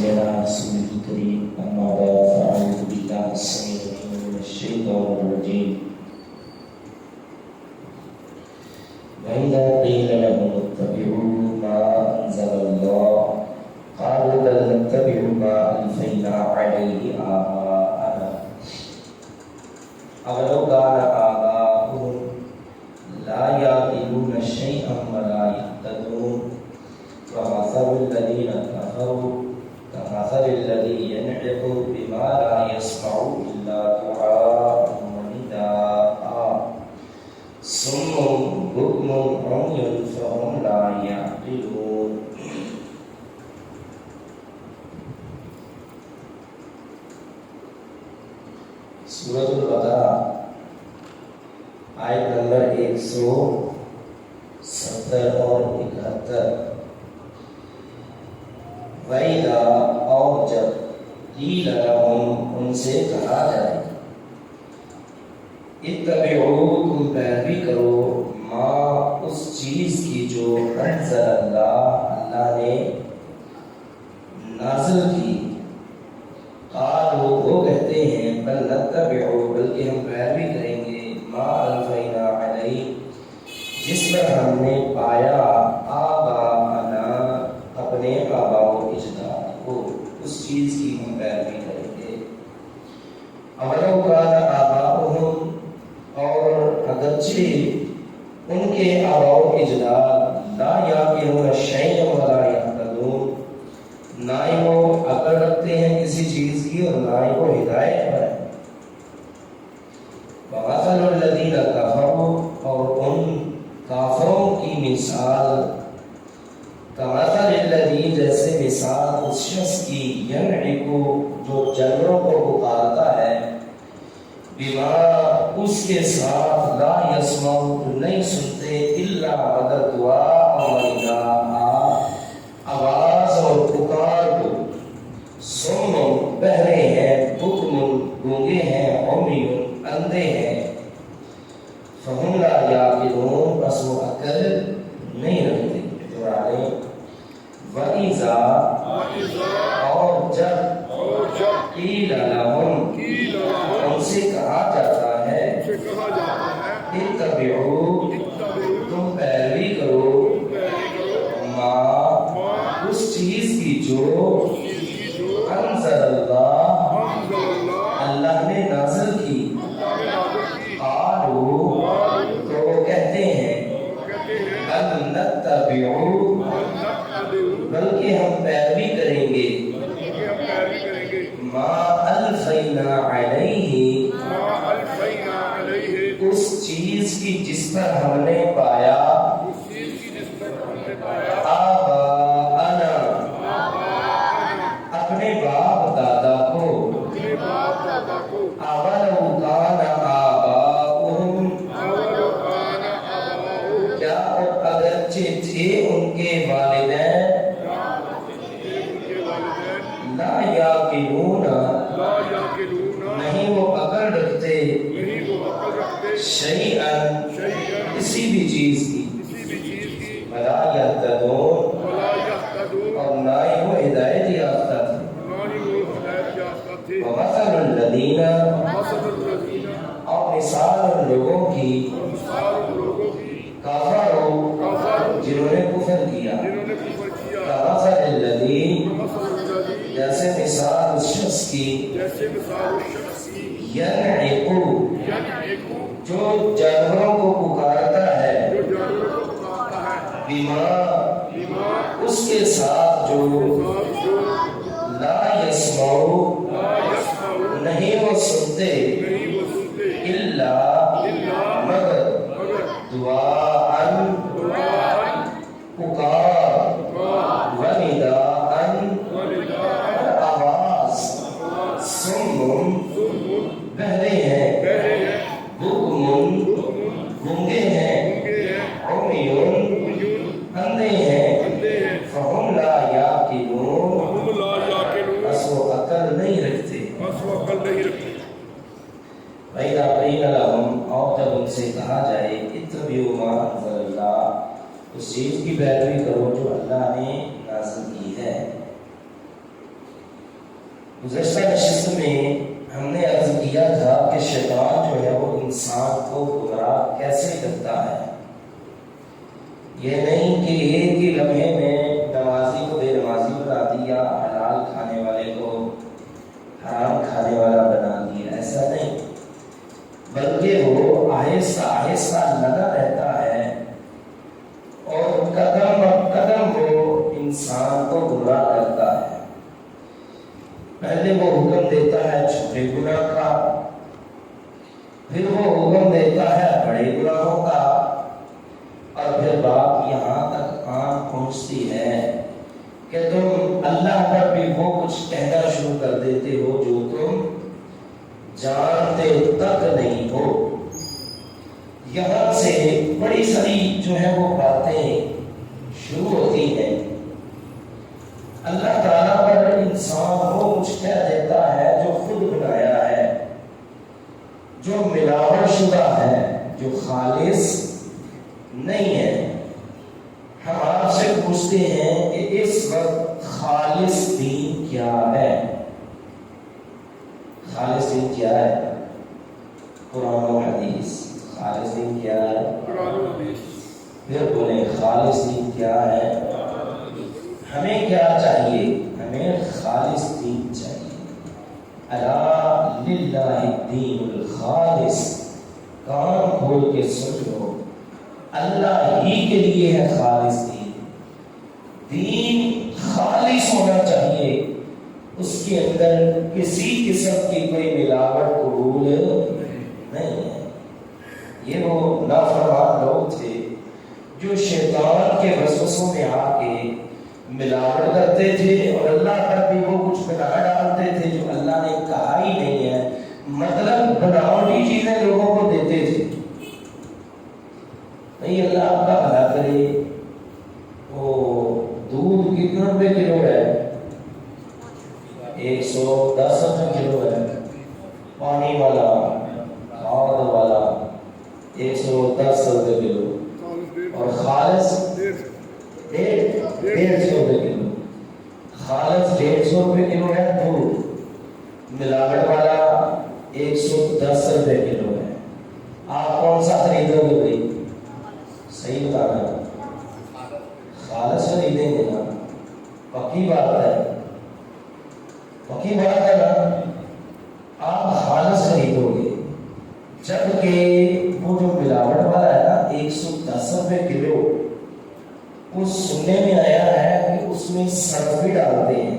صلی علی رسول الکریم اما بعد فاعوذ باللہ السمیع العلیم من الشیطان الرجیم وَإِذَا قِيلَ لَهُمُ اتَّبِعُوا مَا أَنزَلَ اللَّهُ قَالُوا بَلْ نَتَّبِعُ مَا أَلْفَيْنَا عَلَيْهِ آبَاءَنَا أَوَلَوْ كَانَ آبَاؤُهُمْ لَا يَعْقِلُونَ شَيْئًا وَلَا يَهْتَدُونَ وَمَثَلُ الَّذِينَ كَفَرُوا كَمَثَلِ الَّذِي يَنْعِقُ بِمَا لَا يَسْمَعُ إِلَّا دُعَاءً وَنِدَاءً صُمٌّ بُكْمٌ عُمْيٌ فَهُمْ لَا يَعْقِلُونَ. سورۃ البقرہ آیت نمبر 170 اور 71. وَإِذَا اور جب قِیلَ لَهُمْ ان سے کہا جائے اتبعوا تم پیروی کرو ما اس چیز کی جو انزل اللہ اللہ نے نازل کی. قالوا وہ کہتے ہیں بل نتبعوا بلکہ ہم پیروی کریں گے ما الفینا علیہ جس پر ہم نے پایا آباءنا اپنے آباء و اجداد کو اس چیز کی ہم پیروی کریں گے. اولو کان آباؤہم اور اگرچہ ان کے آباء و اجداد لا یعقلون شیئا ولا یہتدون نہ ہی وہ عقل رکھتے ہیں کسی چیز کی اور نہ ہی وہ ہدایت پر ہے. وَمَثَلُ الَّذِينَ كَفَرُوا اور ان کافروں کی مثال کَمَثَلِ الَّذِي جیسے مثال اس شخص کی يَنْعِقُ جو جانوروں کو پکارتا ہے بِمَا اس کے ساتھ لا يَسْمَعُ نہیں سنتے إِلَّا مگر دعا اور نداء آواز اور پکار کو. سُمٌّ بہرے ہیں بُکْمٌ گونگے ہیں عُمْیٌ اندھے ہیں فَهُمْ لَا يَعْقِلُونَ بس وہ عقل نہیں رکھتے. دعائیں وَإِذَا اور جب قِیلَ لَهُمْ ان سے کہا جاتا ہے اتبعوا تم پیروی کرو ما اس چیز کی جو انزل اللہ اللہ نے نازل کی. قالوا تو وہ کہتے ہیں بل نتبعو بلکہ ہم پیروی کریں گے ما الفینا علیہ اس چیز کی جس پر ہم نے پایا آباءنا اپنے باپ دادا کو. اولو کان آباؤہم کیا اور اگرچہ تھے ان کے والدین لا یعقلون نہیں وہ عقل رکھتے شیئا کسی بھی چیز کی ولا یہتدون اور نہ ہی وہ ہدایت یافتہ تھے. وَمَثَلُ الَّذِينَ اور مثال ان لوگوں کی کفروا جنہوں نے کفر کیا کَمَثَلِ الَّذِي جیسے مثال اس شخص کی يَنْعِقُ جو جانوروں کو پکارتا ہے بِمَا اس کے ساتھ جو لا يَسْمَعُ نہیں وہ سنتے الا مگر دعاءً پکار ونداءً آواز. سُمٌّ بہرے ہیں بُکْمٌ گونگے ہیں عُمْیٌ اندھے ہیں فَهُمْ لَا يَعْقِلُونَ بس وہ عقل نہیں رکھتے. وَإِذَا قِيلَ لَهُمْ اور جب ان سے کہا جائے اتبعوا ما أنزل اللہ اس چیز کی پیروی کرو جو اللہ نے نازل کی ہے. گزشتہ نشست میں ہم نے عرض کیا تھا کہ شیطان جو ہے وہ انسان کو گمراہ کیسے کرتا ہے۔ یہ نہیں کہ ایک ہی لمحے میں نمازی کو بے نمازی بنا دیا، حلال کھانے والے کو حرام کھانے والا بنا دیا، ایسا نہیں، بلکہ وہ آہستہ آہستہ لگا رہتا ہے اور قدم قدم وہ انسان کو گمراہ کرتا ہے۔ پہلے وہ حکم دیتا ہے چھوٹے گناہ کا، پھر وہ حکم دیتا ہے بڑے گناہوں کا، اور پھر بات یہاں تک پہنچتی ہے کہ تم اللہ پر بھی وہ کچھ کہنا شروع کر دیتے ہو جو تم جانتے تک نہیں ہو۔ یہاں سے بڑی ساری جو ہے وہ باتیں شروع ہوتی ہیں۔ اللہ تعالیٰ پر انسان وہ کچھ کہہ دیتا ہے جو خود بنایا ہے، جو ملاوٹ شدہ ہے، جو خالص نہیں ہے۔ ہم آپ سے پوچھتے ہیں کہ اس وقت خالص دین کیا ہے؟ خالص دین کیا ہے؟ قرآن و حدیث۔ خالص دین کیا ہے؟ قرآن و حدیث۔ پھر بولیں خالص دین کیا ہے؟ ہمیں کیا چاہیے؟ ہمیں خالص دین چاہیے۔ الا للہ الدین الخالص، کان کھول کے سن لو، اللہ ہی کے لیے ہے خالص دین۔ دین خالص ہونا چاہیے، اس کے اندر کسی قسم کی کوئی ملاوٹ قبول نہیں ہے۔ یہ وہ نافرمان لوگ تھے جو شیطان کے وسوسوں میں آ کے ملاوٹ کرتے تھے اور اللہ پر بھی وہ کچھ بنا ڈالتے تھے جو اللہ نے کہا ہی نہیں ہے، مطلب بناوٹی چیزیں لوگوں کو دیتے تھے۔ نہیں، اللہ آپ کا بھلا کرے، وہ دودھ کتنے روپے کلو ہے؟ 110 روپے کلو ہے۔ پانی والا، کھاد والا 110 روپے کلو، اور خالص 150 روپے کلو۔ خالص 150 روپے کلو ہے دودھ، ملاوٹ والا 110 روپے کلو ہے۔ آپ کون سا خریدو گے بھائی؟ صحیح بتانا، خالص خریدیں گے نا، پکی بات ہے، پکی بات ہے نا، آپ خالص خریدو گے۔ جبکہ وہ جو ملاوٹ والا ہے نا 110 روپے کلو، وہ سننے میں آیا ہے کہ اس میں سرف بھی ڈالتے ہیں،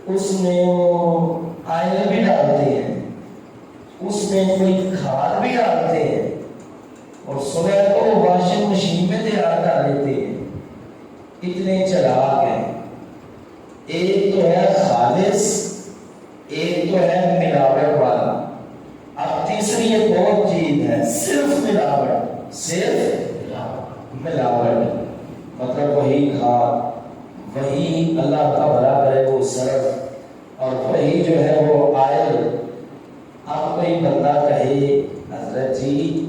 اس میں وہ آئل بھی ڈالتے ہیں، اس میں کوئی کھاد بھی ڈالتے ہیں، اور سنا تو واشنگ مشین میں تیار کر لیتے ہیں۔ اتنے چلاک ہیں۔ ایک تو ہے خالص، ایک تو ہے ملاوٹ والا، اب تیسری ایک اور چیز ہے صرف ملاوٹ، صرف ملاوٹ، مطلب وہی کھاد، وہی اللہ کا بھلا کرے وہ سرف، اور وہی جو ہے وہ آئل۔ اب کوئی بندہ کہے حضرت جی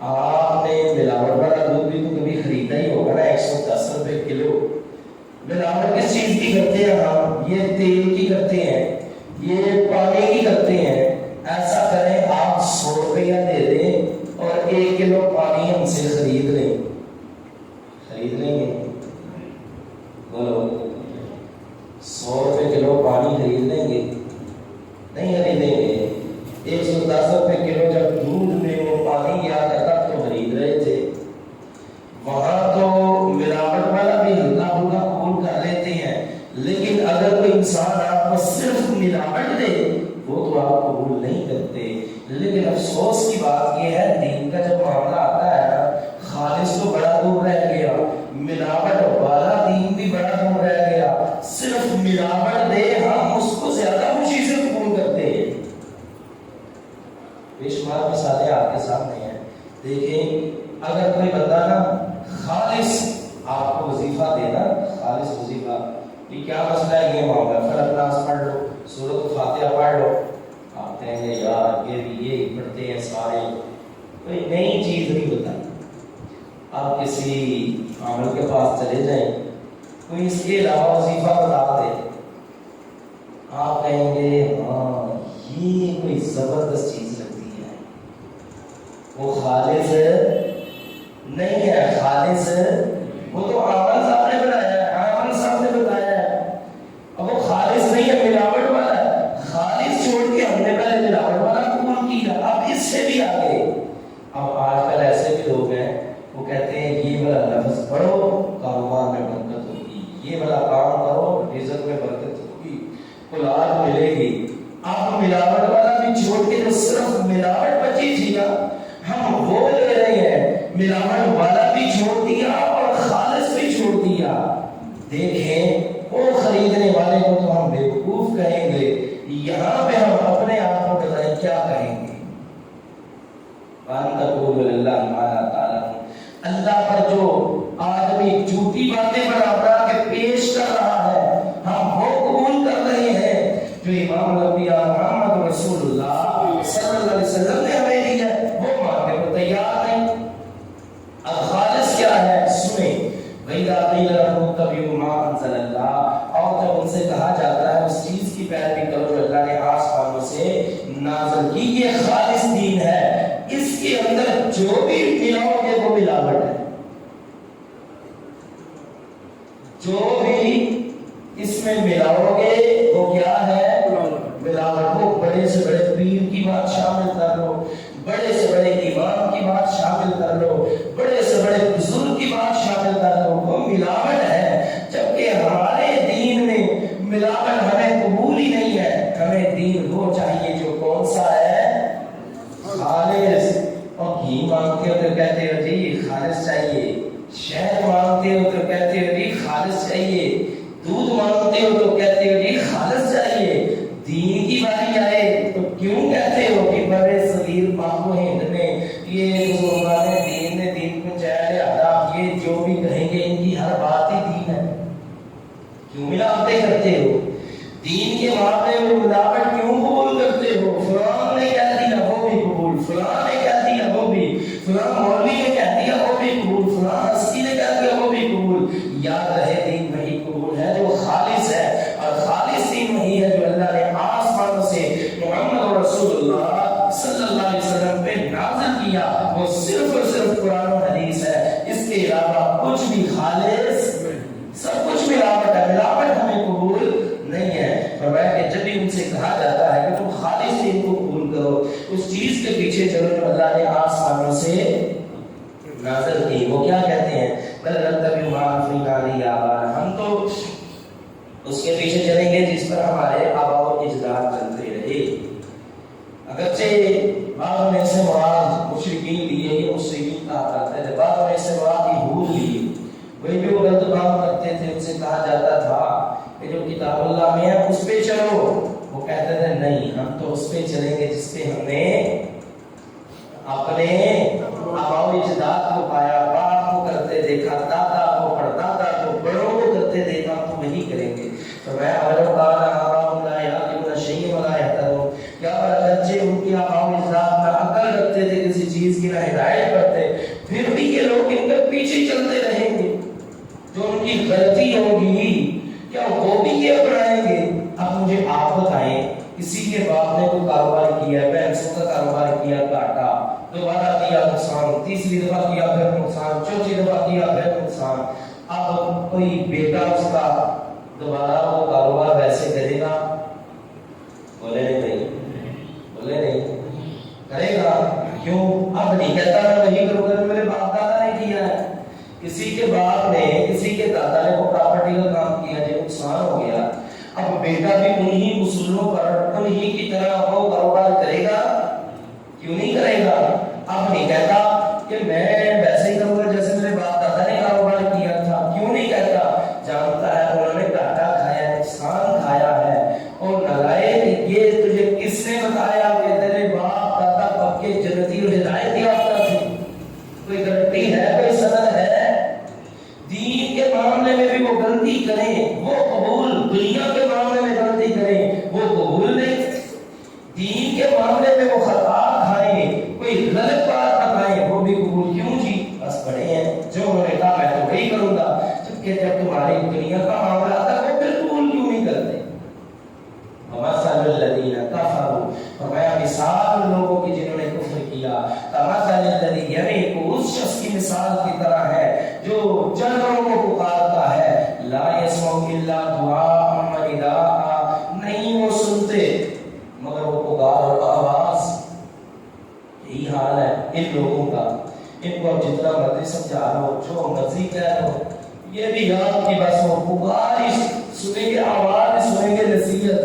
آپ نے ملاوٹ والا دودھ بھی تو کبھی خریدا ہی ہوگا نا 110 روپے کلو، ملاوٹ کس چیز کی کرتے ہیں ہم؟ یہ تیل کی کرتے ہیں، یہ پانی کی کرتے ہیں۔ ایسا کریں آپ 100 روپیہ دے دیں اور 1 کلو پانی ہم سے خرید لیں، خرید لیں گے؟ بولو 100 روپے کلو پانی خرید لیں گے؟ نہیں خریدیں گے۔ 110 روپے کلو جب دودھ میں وہ پانی گیا کرتا تو خرید رہے تھے، وہاں تو ملاوٹ والا بھی ہلکا پھلکا قبول کر لیتے ہیں، لیکن اگر کوئی انسان آپ کو صرف ملاوٹ دے وہ تو آپ قبول نہیں کرتے۔ لیکن افسوس کی بات یہ ہے دین کا جب معاملہ آتا ہے نا، خالص تو بڑا دور رہ گیا، ملاوٹ والا دین بھی بڑا دور رہ گیا۔ صرف ملاوٹ دے ہم اس کو زیادہ خوشی سے قبول کرتے ہیں۔ بے شمار مثالیں آپ کے سامنے ہیں۔ دیکھیں اگر کوئی بندہ نا خالص آپ کو وظیفہ دینا، خالص وظیفہ، یہ کیا مسئلہ ہے؟ یہ معاملہ فلق ناس پڑھ لو، سورۃ فاتحہ پڑھ لو، آپ کہیں گے یار یہ بھی یہ پڑھتے ہیں سارے، کوئی نئی چیز نہیں بتائی۔ آپ کسی عامل کے پاس چلے جائیں، کوئی اس کے علاوہ وظیفہ بتا دے، اولاد ملے گی. آپ ملاوٹ والا بھی چھوڑ کے جو صرف ملاوٹ بچی تھی نا ہم وہ لے رہے ہیں, ملاوٹ والا بھی چھوڑ دیا اور خالص بھی چھوڑ دیا. دیکھیں وہ خریدنے والے کو تو ہم بیوقوف کہیں گے, یہاں پہ ہم اپنے آپ کو بتائیں کیا کہیں گے. اللہ پر جو آدمی جھوٹی باتیں بنا کے پیش کر رہا ہے ہم وہ قبول کر رہے ہیں جو امام الانبیاء محمد رسول اللہ صلی اللہ علیہ وسلم نے ہمیں دیا ہے, وہ ماننے کو تیار نہیں. اب خالص کیا ہے سنیں. وَإِذَا قِيلَ لَهُمُ اتَّبِعُوا مَا أَنزَلَ اللَّهُ, اور جب ان سے کہا جاتا ہے اس چیز کی پیروی کرو جو اللہ نے آسمانوں سے نازل کی, یہ خالص دین ہے, اس کے اندر جو بھی ملاؤ گے وہ ملاوٹ ہے. جو بھی اس میں ملاؤ گے وہ کیا ہے ملاوٹ. وہ بڑے سے بڑے پیر کی بات شامل کر لو, بڑے سے بڑے امام کی بات شامل کر لو, بڑے سے بڑے بزرگ کی بات شامل کر لو, وہ ملاوٹ ہے. جبکہ ہمارے دین میں ملاوٹ ہمیں قبول ہی نہیں ہے. ہمیں دین وہ چاہیے جو کون سا ہے خالص. اور گھی مانگتے ہو تو کہتے ہو جی خالص چاہیے, شہد مانگتے ہو تو کہتے ہو جی خالص چاہیے, دودھ مانگتے ہو تو کہتے ہو جی خالص چاہیے. دین کی باری آئے تو کیوں کہتے ہو کہ بڑے صغیر پاک و ہند میں یہ بزرگان دین نے دین کو چاہے آداب, یہ جو بھی کہیں گے ان کی ہر بات ہی دین ہے. کیوں ملاوٹیں کرتے ہو دین کے معاملے میں, ملاوٹ کیوں قبول کرتے ہو؟ فلاں نے کہہ دیا وہ بھی قبول, فلاں نے کہہ دیا وہ بھی, فلاں مولوی نے کہہ دیا وہ بھی قبول, فلاں ہستی نے کہہ دیا وہ بھی قبول. یاد رہے دین وہی قبول ہے جو خالص ہے, اور خالص دین وہی ہے جو اللہ نے آسمان سے محمد رسول اللہ صلی اللہ علیہ وسلم پہ نازل کیا. وہ صرف اور صرف قرآن و حدیث ہے, اس کے علاوہ کچھ بھی خالص, سب کچھ ملاوٹ ہے. ملاوٹ ہمیں قبول نہیں ہے. فرمایا کہ جب بھی ان سے کہا جاتا ہے کہ تم خالص دین کو قبول کرو, اس چیز کے پیچھے چلو جو اللہ نے آسمانوں سے نازل کی, وہ کیا کہتے ہیں بل نتبع ما الفینا علیہ آباءنا, ہم تو اس کے پیچھے چلیں گے جس پر ہمارے آباء و اجداد چلتے رہے. اگرچہ بعض میں سے مراد مشرکین لیے, یہ مشرکین کہا کرتے تھے, بعض میں سے مراد یہود لیے, وہی بھی وہ غلط کام کرتے تھے. ان سے کہا جاتا تھا کہ جو کتاب اللہ میں ہے اس پہ چلو, وہ کہتے تھے نہیں ہم تو اس پہ چلیں گے جس پہ ہم نے اپنے آباء و اجداد کو پایا, باپ کو کرتے دیکھا, دادا کو, پردادا کو, بڑوں کو کرتے دیکھا, تو وہی کریں گے. تو میں اولو قال آباؤنا لا یعقلون شیئا ولا یہتدون, کیا اگرچہ ان کی آباء و اجداد نہ عقل رکھتے تھے کسی چیز کی, نہ ہدایت کرتے, پھر بھی یہ لوگ ان کے پیچھے چلتے رہیں گے. جو ان کی غلطی ہوگی کیا وہ بھی یہ اپنائیں گے؟ اب مجھے آپ بتائیں, کسی کے باپ نے کوئی کاروبار کیا, بینسوں کا کاروبار کیا, کاٹا, دوبارہ کیا نقصان, تیسری دفعہ کیا پھر نقصان, چوتھی دفعہ کیا پھر نقصان. اب کوئی بیٹا اس کا دوبارہ وہ کاروبار ویسے کرے گا؟ بولے نہیں, بولے نہیں کرے گا. کیوں؟ اب نہیں کہتا میں وہی کروں گا میرے باپ دادا نے کیا ہے. کسی کے باپ نے, کسی کے دادا نے وہ پراپرٹی کا کام کیا, جو نقصان ہو گیا, اب بیٹا بھی انہی اصولوں پر انہی کی طرح وہ کاروبار کرے گا؟ کیوں نہیں کرے گا؟ اب نہیں کہتا کہ میں ویسے ہی کروں گا جیسے میرے باپ دادا نے کاروبار کیا تھا. کیوں نہیں کہتا؟ جانتا ہے انہوں نے گھاٹا کھایا ہے, نقصان کھایا ہے. اور نالائق, یہ تجھے کس نے بتایا کہ تیرے باپ دادا پکے جنتی اور ہدایت یافتہ تھے؟ کوئی گارنٹی ہے, کوئی سند ہے؟ دین کے معاملے میں بھی وہ غلطی کریں وہ قبول, دنیا کے معاملے میں غلطی کریں وہ قبول نہیں. دین کے معاملے میں وہ خطا کھائیں, کوئی غلط بات بتائیں وہ بھی قبول. کیوں جی بس بڑے ہیں, جو انہوں نے کہا میں تو وہی کروں گا. جبکہ جب تمہاری دنیا کا معاملہ آتا ہے وہ پھر قبول کیوں نہیں کرتے؟ وَمَثَلُ الَّذِينَ كَفَرُوا, فرمایا مثال لوگوں کی جنہوں نے کفر کیا, كَمَثَلِ الَّذِي يَنِقُ, اس شخص کی مثال کی طرح ہے جو جانوروں کو پکارتا ہے. لَا يَسْمَعُ إِلَّا دُعَاءً وَنِدَاءً, نہیں وہ سنتے مگر وہ پکار اور آواز. یہی حال ہے ان لوگوں کا. ان کو جتنا مرضی سمجھا لو, جو مرضی کہہ لو, یہ بھی آپ کی بس وہ پکار ہی سنیں گے, آواز سنیں گے, نصیحت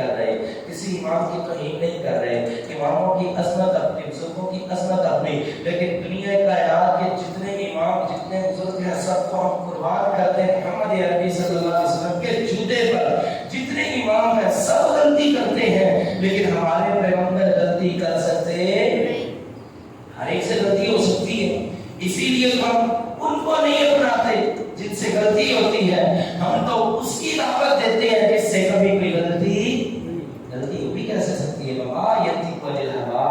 کر رہے, کسی امام کی توہین نہیں کر رہے, اماموں کی عظمت اپنی, بزرگوں کی عظمت اپنی, لیکن دنیا کائنات کے جتنے امام جتنے بزرگ ہیں سب کو ہم قربان کرتے ہیں محمد عربی صلی اللہ علیہ وسلم کے جوتے پر. جتنے امام ہیں سب غلطی کرتے ہیں, لیکن ہمارے پیغمبر غلطی کر سکتے نہیں, ہر ایک سے غلطی ہو سکتی ہے, اسی لیے ہم ان کو نہیں اپناتے جن سے غلطی ہوتی ہے, ہم تو اس کی دعوت دیتے ہیں جس سے کبھی کوئی غلطی ہو بھی کیسے سکتی ہے. بابا یتیق الہوا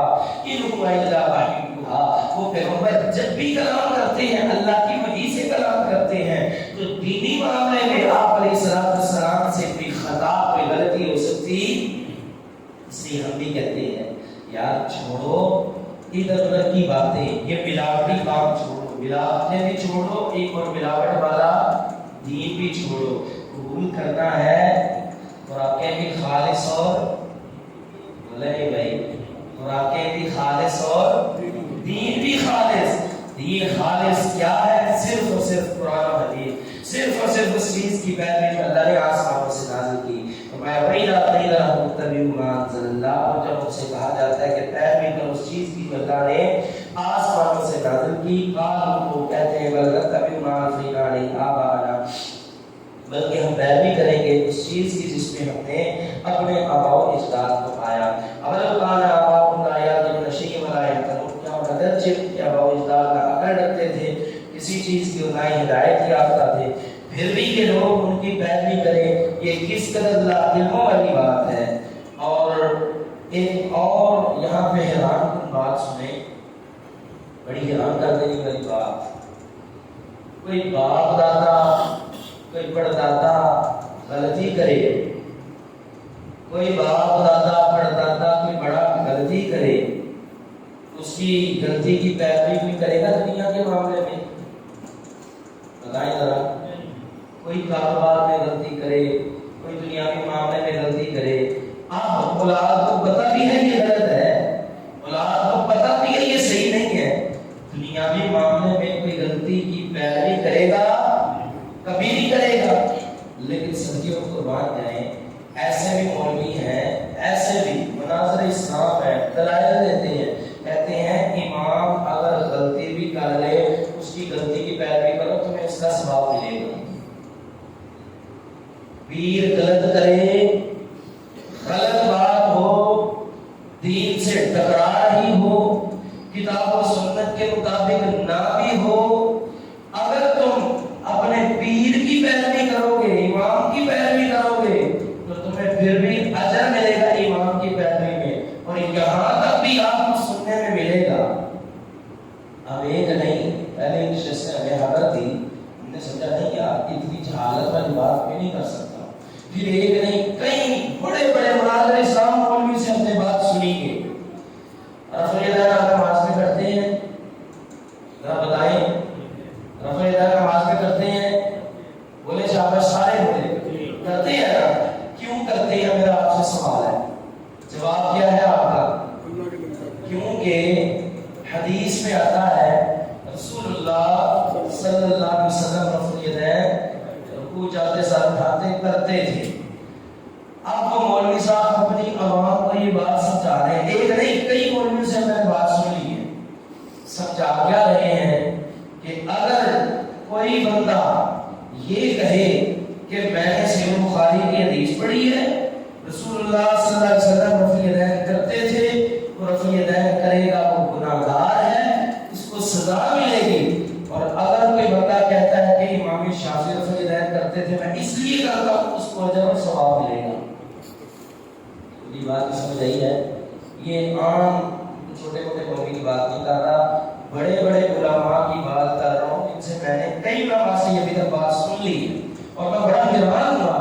ان هو الا وحیها, وہ پیغمبر جب بھی کلام کرتے ہیں اللہ کی وحی سے کلام کرتے ہیں, تو دینی معاملے میں آپ علیہ السلام سے کوئی خطا کوئی غلطی ہو سکتی, اس لیے ہم بھی کہتے ہیں یار چھوڑو ادھر ادھر کی باتیں, یہ ملاوٹی کام چھوڑو, ملاوٹیں بھی چھوڑو, ایک اور ملاوٹ والا دین بھی چھوڑو. قبول کرنا ہے تو آپ کے بھی خالص اور بولے نہیں بھائی, اور آپ کے بھی خالص اور دین بھی خالص. دین خالص کیا ہے؟ صرف اور صرف قرآن و حدیث, صرف اور صرف اس چیز کی پیروی جو اللہ نے آسمانوں سے نازل کی. میں وہی قیل لهم اتبعوا ما انزل اللہ, اور جب ان سے کہا جاتا ہے کہ پیروی کرو اس چیز کی جو اللہ نے آسمانوں سے نازل کی, قالوا وہ کہتے ہیں بل نتبع ما الفینا علیہ آباءنا, بلکہ ہم پیروی کریں گے اس چیز کی جس میں ہم نے اپنے آباء و اجداد کو پایا. اولو کان آباؤہم لا یعقلون شیئا ولا یہتدون, کیا اگرچہ کہ آباء و اجداد نہ عقل رکھتے تھے کسی چیز کی, نہ ہی ہدایت یافتہ تھے, پھر بھی کہ لوگ ان کی پیروی کریں, یہ کس قدر لاعلموں والی بات ہے. اور ایک اور یہاں پہ حیران کن بات سنیں, بڑی حیران کر دینے والی بات. کوئی باپ دادا کوئی پردادا غلطی کرے, کوئی باپ دادا پردادا کوئی بڑا غلطی کرے, اس کی غلطی کی پیروی کوئی کرے گا دنیا کے معاملے میں؟ بتائیں ذرا. کوئی کاروبار میں غلطی کرے, کوئی دنیاوی معاملے میں غلطی کرے, آپ اولاد کو پتہ بھی ہے یہ غلط ہے, اولاد کو پتہ بھی ہے یہ صحیح نہیں ہے, دنیاوی معاملے میں کوئی غلطی کی پیروی کرے گا؟ کبھی نہیں کرے گا. لیکن صدیوں قربان جائیں, ایسے بھی مولوی ہیں, ایسے بھی مناظر اسلام ہے, دلائل دیتے ہیں, کہتے ہیں امام اگر غلطی بھی کر لے اس کی غلطی کی پیروی کرو تمہیں اس کا ثواب ملے گا. پیر غلط کرے, غلط بات ہو, دین سے ٹکرا رہی ہو, کتاب و سنت کے مطابق نہ بھی ہو, اگر تم اپنے پیر کی پیروی کرو گے, امام کی پیروی کرو گے, تو تمہیں پھر بھی اجر ملے گا امام کی پیروی میں, اور یہاں تک بھی آپ کو سننے میں ملے گا. اب ایک نہیں, پہلے ان سے ہمیں حضرت تھی, ہم نے سمجھا نہیں یار اتنی جہالت والی بات میں نہیں کر سکتا. پھر ایک نہیں کئی بڑے بڑے مناظر اسلام مولوی سے ہم نے بات سنی ہے. رفع یدین آپ نماز میں کرتے ہیں؟ ذرا بتائیں, رفع یدین نماز میں کرتے ہیں؟ بولے شاباش, سارے بولے کرتے ہیں نا. کیوں کرتے ہیں میرا آپ سے سوال ہے, جواب کیا ہے آپ کا؟ کیونکہ حدیث میں آتا ہے رسول اللہ صلی اللہ علیہ وسلم رفع یدین رکوع جاتے سر اٹھاتے کرتے تھے. اب وہ مولوی صاحب اپنی عوام کو یہ بات سمجھا رہے ہیں, ایک نہیں کئی مولوی سے میں نے بات سن لی ہے, سمجھا کیا رہے ہیں کہ اگر کوئی بندہ یہ کہے کہ میں نے صحیح بخاری کی حدیث پڑھی ہے رسول اللہ صلی اللہ علیہ وسلم رفع یدین کرتے تھے, وہ رفع یدین کرے گا وہ گناہگار ہے, اس کو سزا ملے گی. اور اگر کوئی بندہ کہتا ہے کہ امام شافعی رفع یدین کرتے تھے میں اس لیے کرتا ہوں, اس کو اجر اور ثواب ملے گا. یہ بات سمجھ آئی ہے؟ یہ عام چھوٹے موٹے قوم کی بات نہیں کر رہا, بڑے بڑے علماء کی بات کر رہا ہوں, ان سے میں نے کئی علماء سے یہ ابھی تک بات سن لی ہے, اور میں بڑا حیران ہوا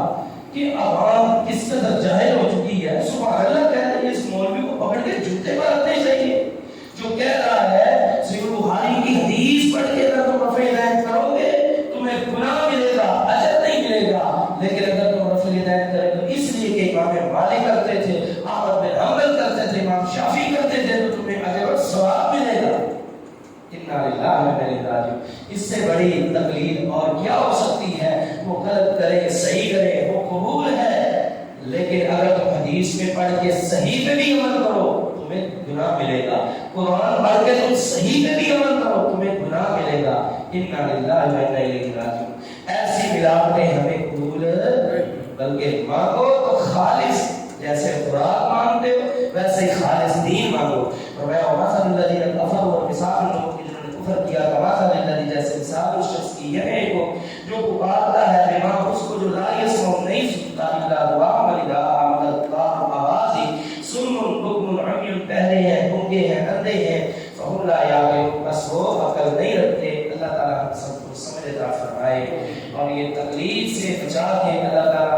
کہ عوام کس قدر جاہل ہو چکی ہے. سبحان اللہ کہہ رہے ہیں اس مولوی کو پکڑ کے جوتے پر رکھنے چاہیے جو کہہ رہا ہے صحیح بخاری کی حدیث پڑھ کے اگر تم رفع یدین کرو گے تمہیں گناہ ملے گا, اجر نہیں ملے گا. لیکن اگر تم رفع یدین کرے تو اس لیے کہ امام مالک کرتے تھے, احمد بن حنبل کرتے تھے, امام شافعی کرتے تھے, تو تمہیں اجر اور ثواب ملے گا. انا للہ و انا الیہ راجعون. اس سے بڑی تقلید اور کیا ہو سکتی ہے؟ وہ غلط کرے صحیح کرے وہ قبول ہے, لیکن اگر تم حدیث میں پڑھ کے صحیح پہ بھی عمل کرو تمہیں گناہ ملے گا، قرآن پڑھ کے تم صحیح پہ بھی عمل کرو تمہیں گناہ ملے گا۔ انا للہ و انا الیہ راجعون۔ ایسی ملاوٹیں ہمیں قبول بلکہ مانگو تو خالص، جیسے خوراک مانگتے ہو ویسے ہی خالص دین مانگو۔ فرمایا وَمَثَلُ الَّذِينَ كَفَرُوا، اور مثال ان لوگوں کی جنہوں نے کفر کیا، كَمَثَلِ الَّذِي، جیسے مثال اس شخص کی یدعو جو پکارتا ہے بما اس کو جو لا يسمع نہیں سنتا الا دعاء ونداء، مگر پکار و آواز ہی، صم بکم عمی، بہرے ہیں، گنگے ہیں، اندھے ہیں، فهم لا يعقلون، بس وہ عقل نہیں رکھتے۔ اللہ تعالیٰ ہم سب کو سمجھ عطا فرمائے اور یہ تقلید سے بچا کے اللہ تعالیٰ